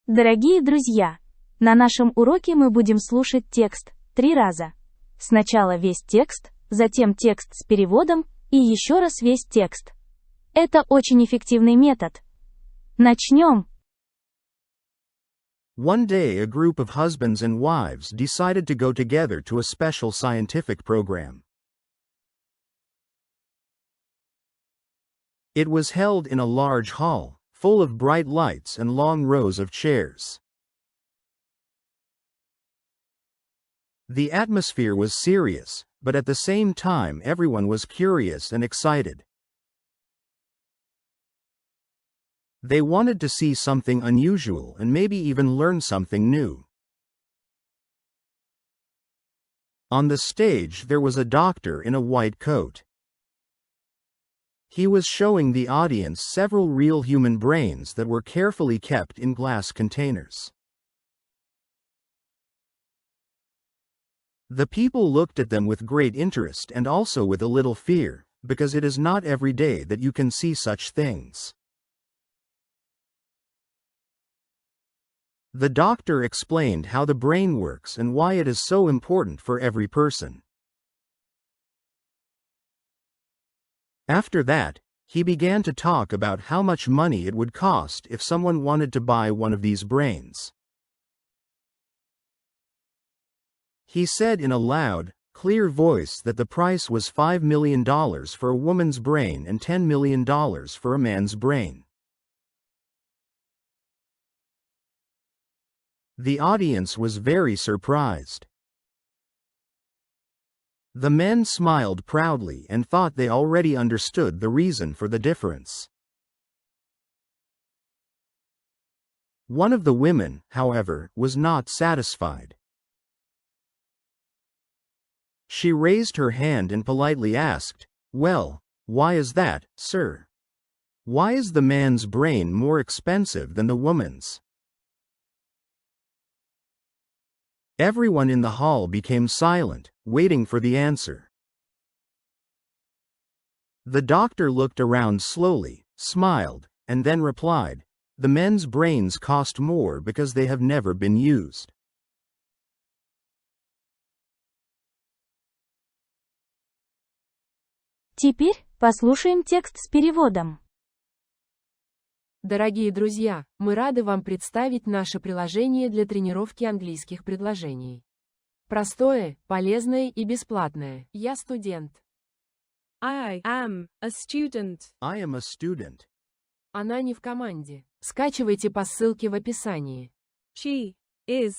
Дорогие друзья, на нашем уроке мы будем слушать текст 3 раза. Сначала весь текст, затем текст с переводом и еще раз весь текст. Это очень эффективный метод. Начнем. One day a group of husbands and wives decided to go together to a special scientific program. It was held in a large hall, full of bright lights and long rows of chairs. The atmosphere was serious, but at the same time everyone was curious and excited. They wanted to see something unusual and maybe even learn something new. On the stage there was a doctor in a white coat. He was showing the audience several real human brains that were carefully kept in glass containers. The people looked at them with great interest and also with a little fear, because it is not every day that you can see such things. The doctor explained how the brain works and why it is so important for every person. After that, he began to talk about how much money it would cost if someone wanted to buy one of these brains. He said in a loud, clear voice that the price was $5 million for a woman's brain and $10 million for a man's brain. The audience was very surprised. The men smiled proudly and thought they already understood the reason for the difference. One of the women, however, was not satisfied. She raised her hand and politely asked, "Well, why is that, sir? Why is the man's brain more expensive than the woman's?" Everyone in the hall became silent, waiting for the answer. The doctor looked around slowly, smiled, and then replied, "The men's brains cost more because they have never been used." Теперь послушаем текст с переводом. Дорогие друзья, мы рады вам представить наше приложение для тренировки английских предложений. Простое, полезное и бесплатное. Я студент. I am a student. I am a student. Она не в команде. Скачивайте по ссылке в описании. She is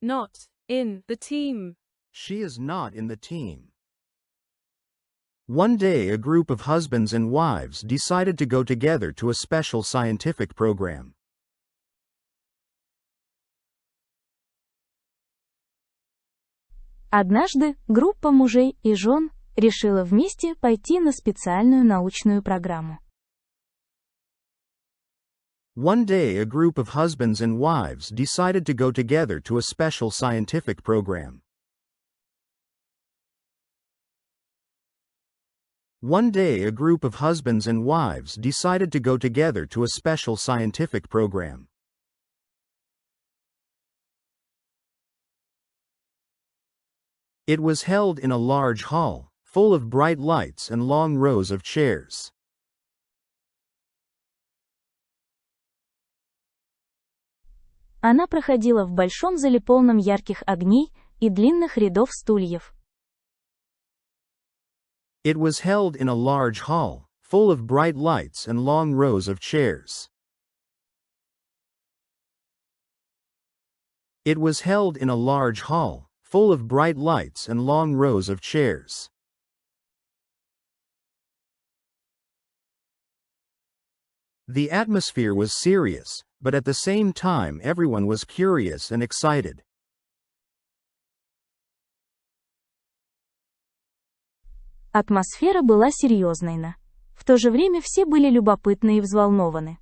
not in the team. She is not in the team. One day a group of husbands and wives decided to go together to a special scientific program. Однажды группа мужей и жен решила вместе пойти на специальную научную программу. One day a group of husbands and wives decided to go together to a special scientific program. One day a group of husbands and wives decided to go together to a special scientific program. It was held in a large hall, full of bright lights and long rows of chairs. Она проходила в большом зале полном ярких огней и длинных рядов стульев. It was held in a large hall, full of bright lights and long rows of chairs. It was held in a large hall, full of bright lights and long rows of chairs. The atmosphere was serious, but at the same time everyone was curious and excited. Атмосфера была серьезной, в то же время все были любопытны и взволнованы.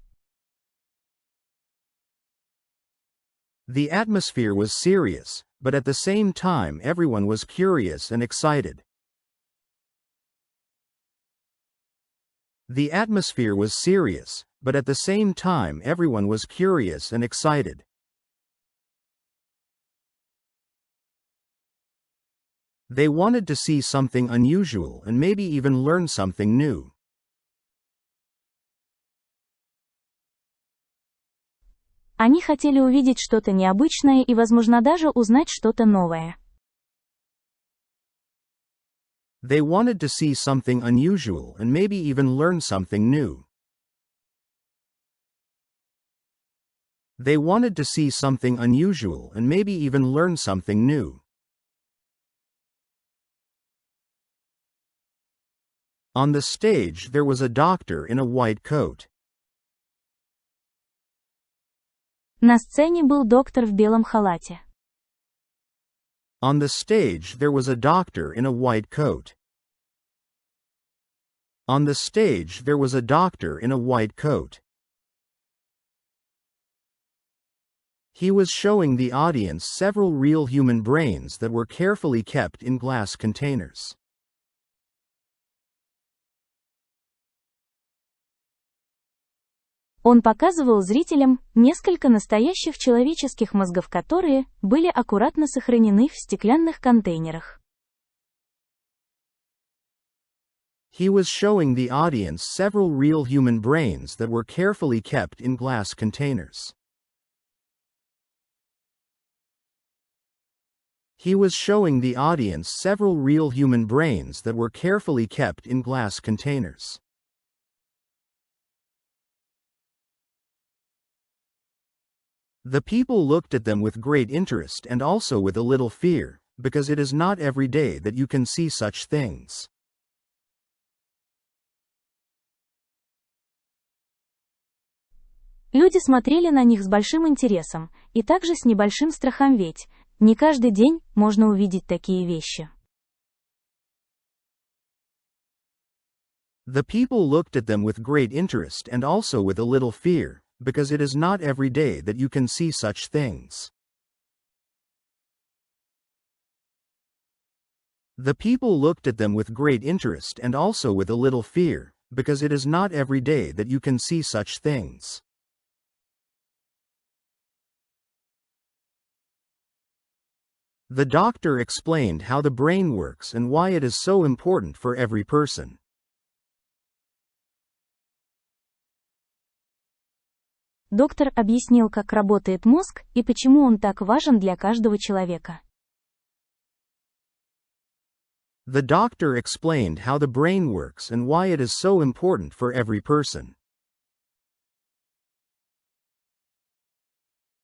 The atmosphere was serious, but at the same time everyone was curious and excited. The atmosphere was serious, but at the same time everyone was curious and excited. They wanted to see something unusual and maybe even learn something new. Они хотели увидеть что-то необычное и, возможно, даже узнать что-то новое. They wanted to see something unusual and maybe even learn something new. They wanted to see something unusual and maybe even learn something new. On the stage there was a doctor in a white coat. На сцене был доктор в белом халате. On the stage there was a doctor in a white coat. On the stage there was a doctor in a white coat. He was showing the audience several real human brains that were carefully kept in glass containers. Он показывал зрителям несколько настоящих человеческих мозгов, которые были аккуратно сохранены в стеклянных контейнерах. He was showing the audience several real human brains that were carefully kept in glass containers. He was showing the audience several real human brains that were carefully kept in glass containers. The people looked at them with great interest and also with a little fear, because it is not every day that you can see such things. Люди смотрели на них с большим интересом, и также с небольшим страхом, ведь не каждый день можно увидеть такие вещи. The people looked at them with great interest and also with a little fear, because it is not every day that you can see such things. The people looked at them with great interest and also with a little fear, because it is not every day that you can see such things. The doctor explained how the brain works and why it is so important for every person. Доктор объяснил, как работает мозг и почему он так важен для каждого человека. The doctor explained how the brain works and why it is so important for every person.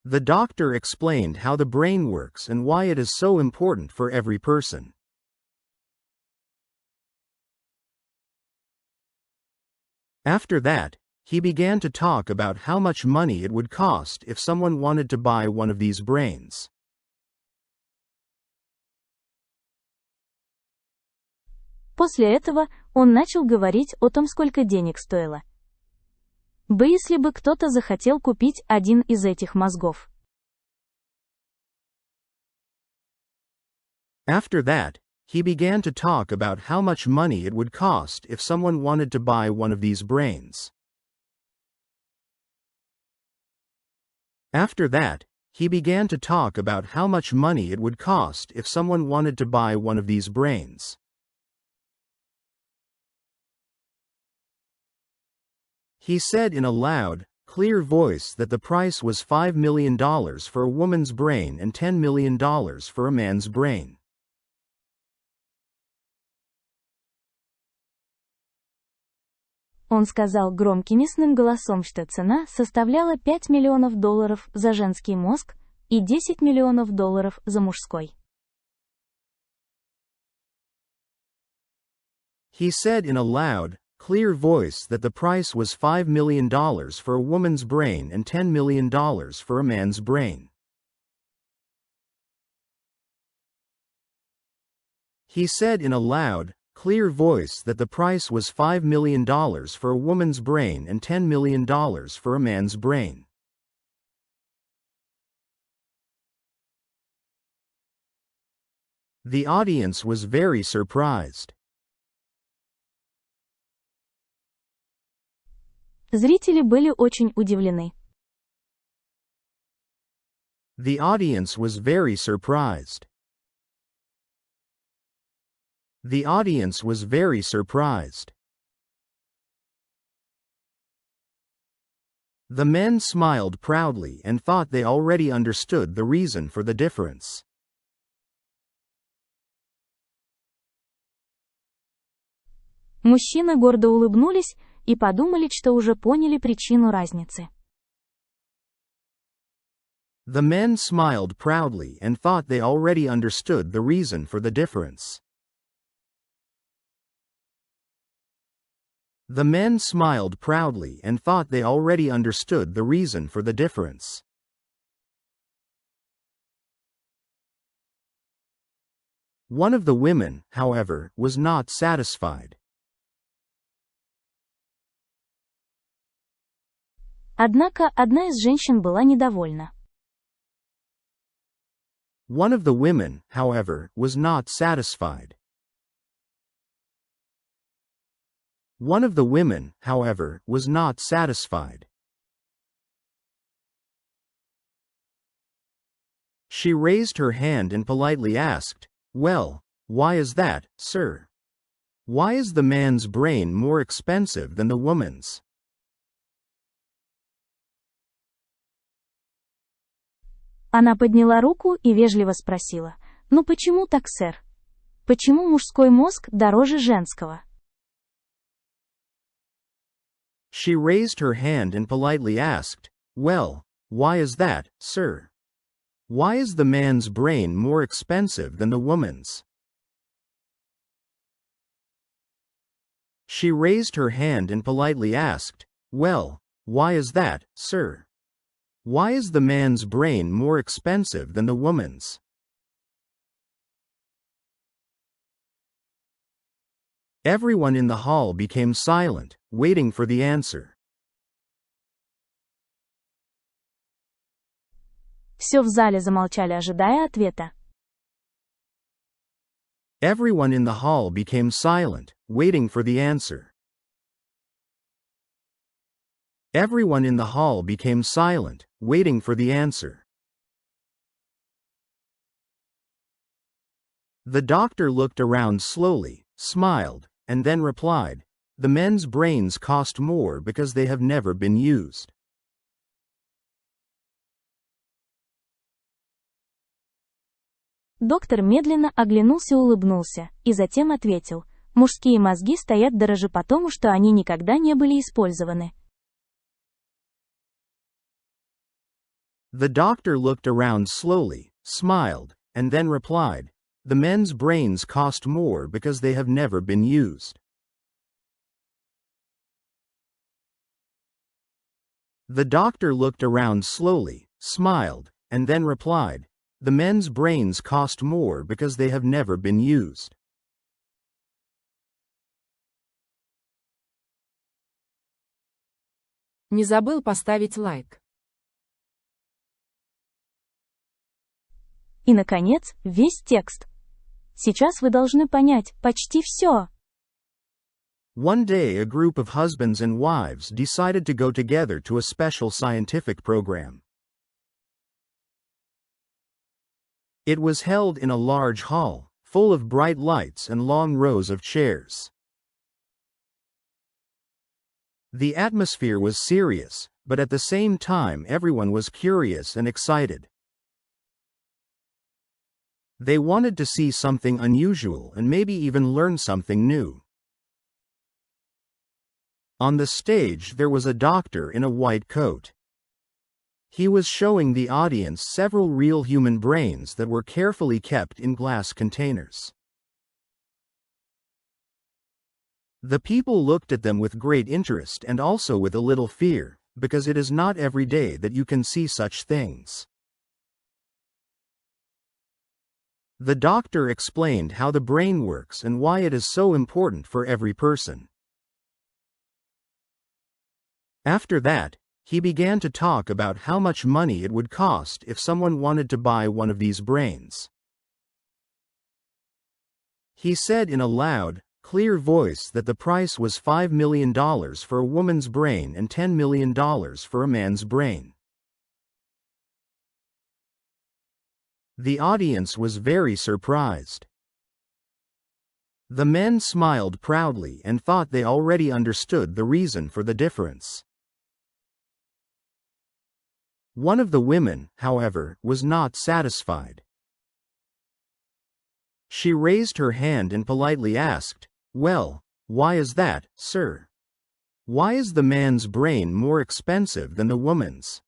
The doctor explained how the brain works and why it is so important for every person. After that, he began to talk about how much money it would cost if someone wanted to buy one of these brains. После этого он начал говорить о том, сколько денег стоило бы, если бы кто-то захотел купить один из этих мозгов. After that, he began to talk about how much money it would cost if someone wanted to buy one of these brains. After that, he began to talk about how much money it would cost if someone wanted to buy one of these brains. He said in a loud, clear voice that the price was $5 million for a woman's brain and $10 million for a man's brain. Он сказал громким ясным голосом, что цена составляла $5 миллионов за женский мозг и $10 миллионов за мужской. He said in a loud, clear voice that the price was $5 million for a woman's brain and $10 million for a man's brain. He said in a loud, clear voice that the price was $5 million for a woman's brain and $10 million for a man's brain. The audience was very surprised. Зрители были очень удивлены. The audience was very surprised. The audience was very surprised. The men smiled proudly and thought they already understood the reason for the difference. Мужчины гордо улыбнулись и подумали, что уже поняли причину разницы. The men smiled proudly and thought they already understood the reason for the difference. The men smiled proudly and thought they already understood the reason for the difference. One of the women, however, was not satisfied. Однако одна из женщин была недовольна. One of the women, however, was not satisfied. One of the women, however, was not satisfied. She raised her hand and politely asked, "Well, why is that, sir? Why is the man's brain more expensive than the woman's?" Она подняла руку и вежливо спросила: «Ну почему так, сэр? Почему мужской мозг дороже женского?» She raised her hand and politely asked, "Well, why is that, sir? Why is the man's brain more expensive than the woman's?" She raised her hand and politely asked, "Well, why is that, sir? Why is the man's brain more expensive than the woman's?" Everyone in the hall became silent, waiting for the answer. Все в зале замолчали, ожидая ответа. Everyone in the hall became silent, waiting for the answer. Everyone in the hall became silent, waiting for the answer. The doctor looked around slowly, smiled, and then replied, "The men's brains cost more because they have never been used." Доктор медленно оглянулся и улыбнулся, и затем ответил: «Мужские мозги стоят дороже потому, что они никогда не были использованы». The doctor looked around slowly, smiled, and then replied, "The men's brains cost more because they have never been used." The doctor looked around slowly, smiled, and then replied, "The men's brains cost more because they have never been used." Не забыл поставить лайк. И, наконец, весь текст. Сейчас вы должны понять почти все. One day a group of husbands and wives decided to go together to a special scientific program. It was held in a large hall, full of bright lights and long rows of chairs. The atmosphere was serious, but at the same time everyone was curious and excited. They wanted to see something unusual and maybe even learn something new. On the stage there was a doctor in a white coat. He was showing the audience several real human brains that were carefully kept in glass containers. The people looked at them with great interest and also with a little fear, because it is not every day that you can see such things. The doctor explained how the brain works and why it is so important for every person. After that, he began to talk about how much money it would cost if someone wanted to buy one of these brains. He said in a loud, clear voice that the price was $5 million for a woman's brain and $10 million for a man's brain. The audience was very surprised. The men smiled proudly and thought they already understood the reason for the difference. One of the women, however, was not satisfied. She raised her hand and politely asked, "Well, why is that, sir? Why is the man's brain more expensive than the woman's?"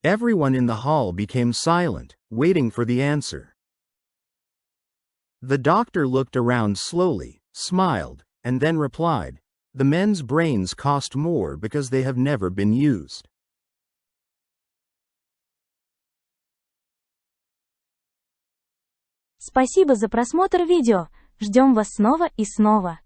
Everyone in the hall became silent, waiting for the answer. The doctor looked around slowly, smiled, and then replied, "The men's brains cost more because they have never been used." Спасибо за просмотр видео. Ждем вас снова и снова.